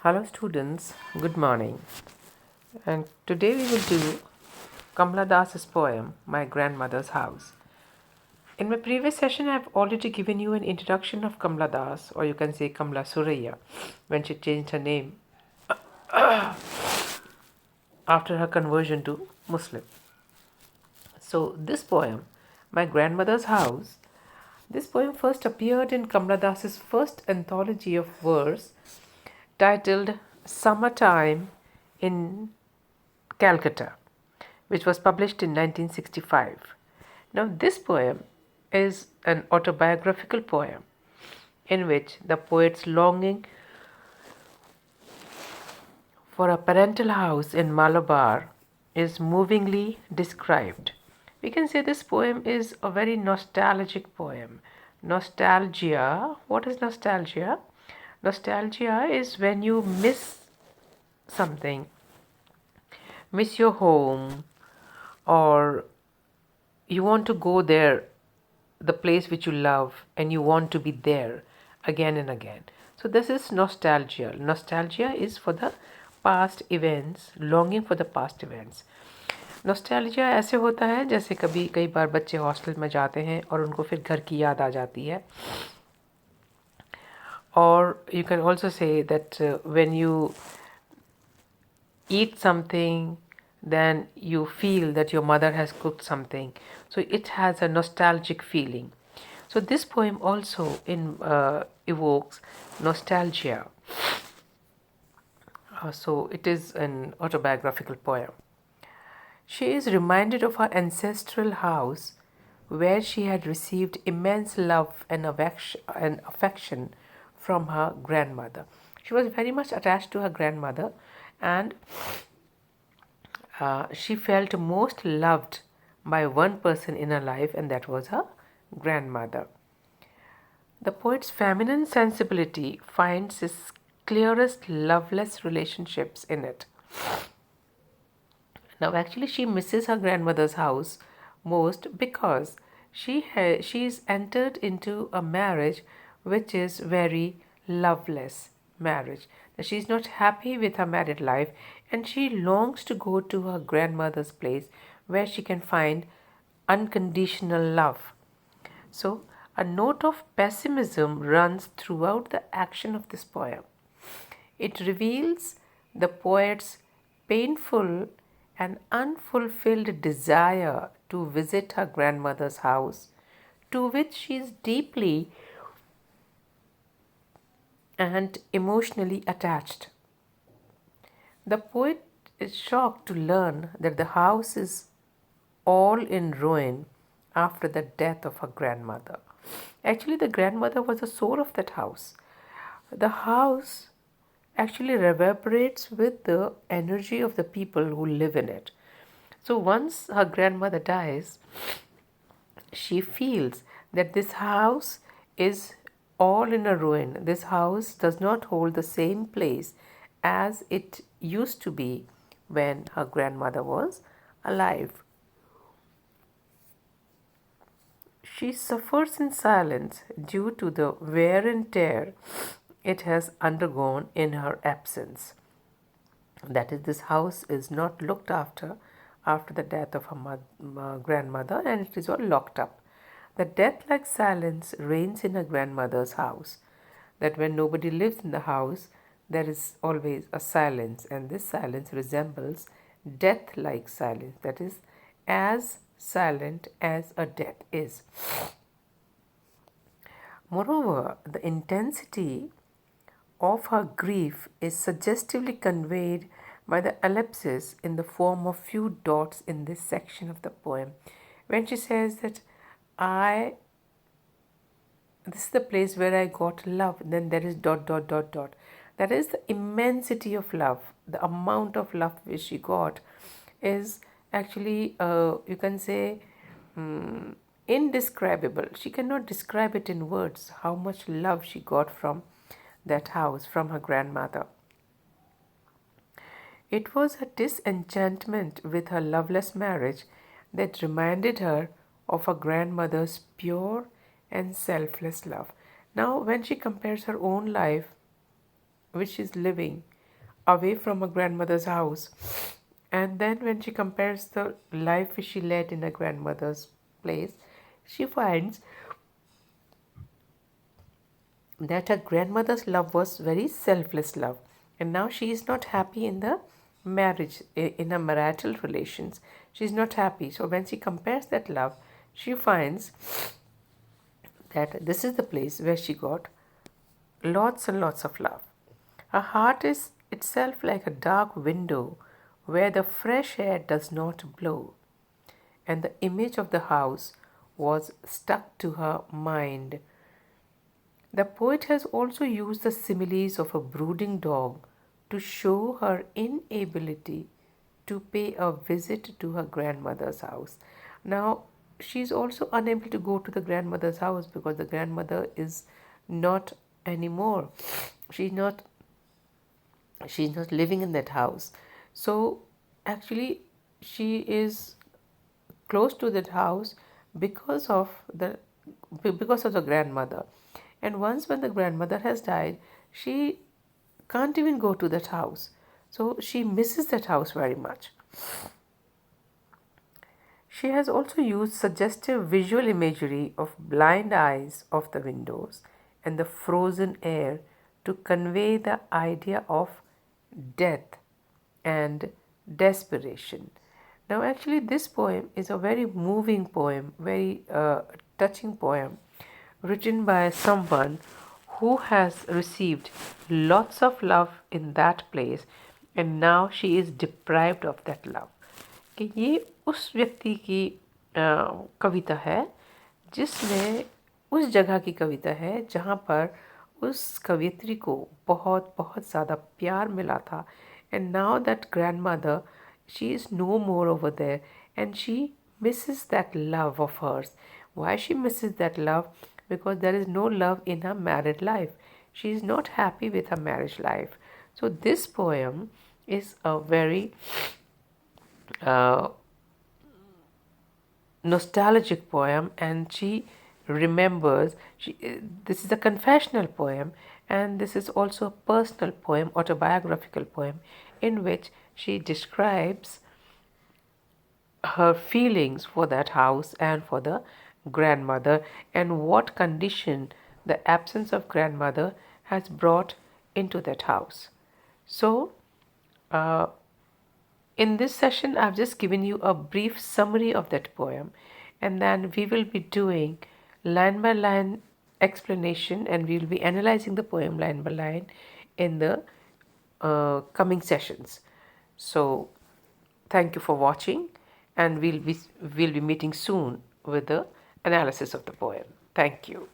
Hello students, good morning. And today we will do Kamaladas's poem, My Grandmother's House. In my previous session, I have already given you an introduction of Kamaladas, or you can say Kamala Suraya, when she changed her name after her conversion to Muslim. So this poem, My Grandmother's House, this poem first appeared in Kamaladas's first anthology of verse titled Summertime in Calcutta, which was published in 1965. Now, this poem is an autobiographical poem in which the poet's longing for a parental house in Malabar is movingly described. We can say this poem is a very nostalgic poem. Nostalgia, what is nostalgia? Nostalgia is when you miss something, miss your home, or you want to go there, the place which you love, and you want to be there again and again. So this is nostalgia. Nostalgia is for the past events, longing for the past events. Nostalgia ऐसे होता है जैसे कभी कई बार बच्चे hostel में जाते हैं और उनको फिर घर की याद आ जाती है. और you can also say that when you eat something, then you feel that your mother has cooked something. So it has a nostalgic feeling. So this poem also evokes nostalgia. So it is an autobiographical poem. She is reminded of her ancestral house where she had received immense love and affection from her grandmother. She was very much attached to her grandmother, and she felt most loved by one person in her life, and that was her grandmother. The poet's feminine sensibility finds its clearest loveless relationships in it. Now, actually, she misses her grandmother's house most because she's entered into a marriage which is very loveless marriage. Now, she's not happy with her married life, and she longs to go to her grandmother's place where she can find unconditional love. So, a note of pessimism runs throughout the action of this poem. It reveals the poet's painful and unfulfilled desire to visit her grandmother's house, to which she is deeply and emotionally attached. The poet is shocked to learn that the house is all in ruin after the death of her grandmother. Actually, the grandmother was the soul of that house. The house actually reverberates with the energy of the people who live in it. So once her grandmother dies, she feels that this house is all in a ruin. This house does not hold the same place as it used to be when her grandmother was alive. She suffers in silence due to the wear and tear it has undergone in her absence. That is, this house is not looked after the death of her grandmother, and it is all locked up. The death-like silence reigns in her grandmother's house. That when nobody lives in the house, there is always a silence, and this silence resembles death-like silence. That is, as silent as a death is. Moreover, the intensity of her grief is suggestively conveyed by the ellipsis in the form of few dots in this section of the poem. When she says that this is the place where I got love, then there is dot dot dot dot. That is the immensity of love. The amount of love which she got is actually, you can say, indescribable. She cannot describe it in words how much love she got from that house, from her grandmother. It was her disenchantment with her loveless marriage that reminded her of her grandmother's pure and selfless love. Now, when she compares her own life, which she's living away from her grandmother's house. And then when she compares the life which she led in her grandmother's place, she finds that her grandmother's love was very selfless love. And now she is not happy in the marriage, in her marital relations. She is not happy. So when she compares that love, she finds that this is the place where she got lots and lots of love. Her heart is itself like a dark window where the fresh air does not blow, and the image of the house was stuck to her mind. The poet has also used the similes of a brooding dog to show her inability to pay a visit to her grandmother's house. Now, she is also unable to go to the grandmother's house because the grandmother is not anymore. She's not she's not living in that house. So actually she is close to that house because of the grandmother. And once when the grandmother has died, she can't even go to that house. So she misses that house very much. She has also used suggestive visual imagery of blind eyes of the windows and the frozen air to convey the idea of death and desperation. Now, actually, this poem is a very moving poem, very touching poem, written by someone who has received lots of love in that place and now she is deprived of that love. कि ये उस व्यक्ति की कविता है जिसमें उस जगह की कविता है जहाँ पर उस कवियत्री को बहुत बहुत ज़्यादा प्यार मिला था. And now that grandmother, she is no more over there and she misses that love of hers. Why she misses that love? Because there is no love in her married life. She is not happy with her marriage life. So this poem is a very uh, nostalgic poem, and she remembers this is a confessional poem, and this is also a personal poem, autobiographical poem, in which she describes her feelings for that house and for the grandmother and what condition the absence of grandmother has brought into that house. So uh, in this session, I've just given you a brief summary of that poem, and then we will be doing line by line explanation and we will be analyzing the poem line by line in the coming sessions. So, thank you for watching, and we'll be meeting soon with the analysis of the poem. Thank you.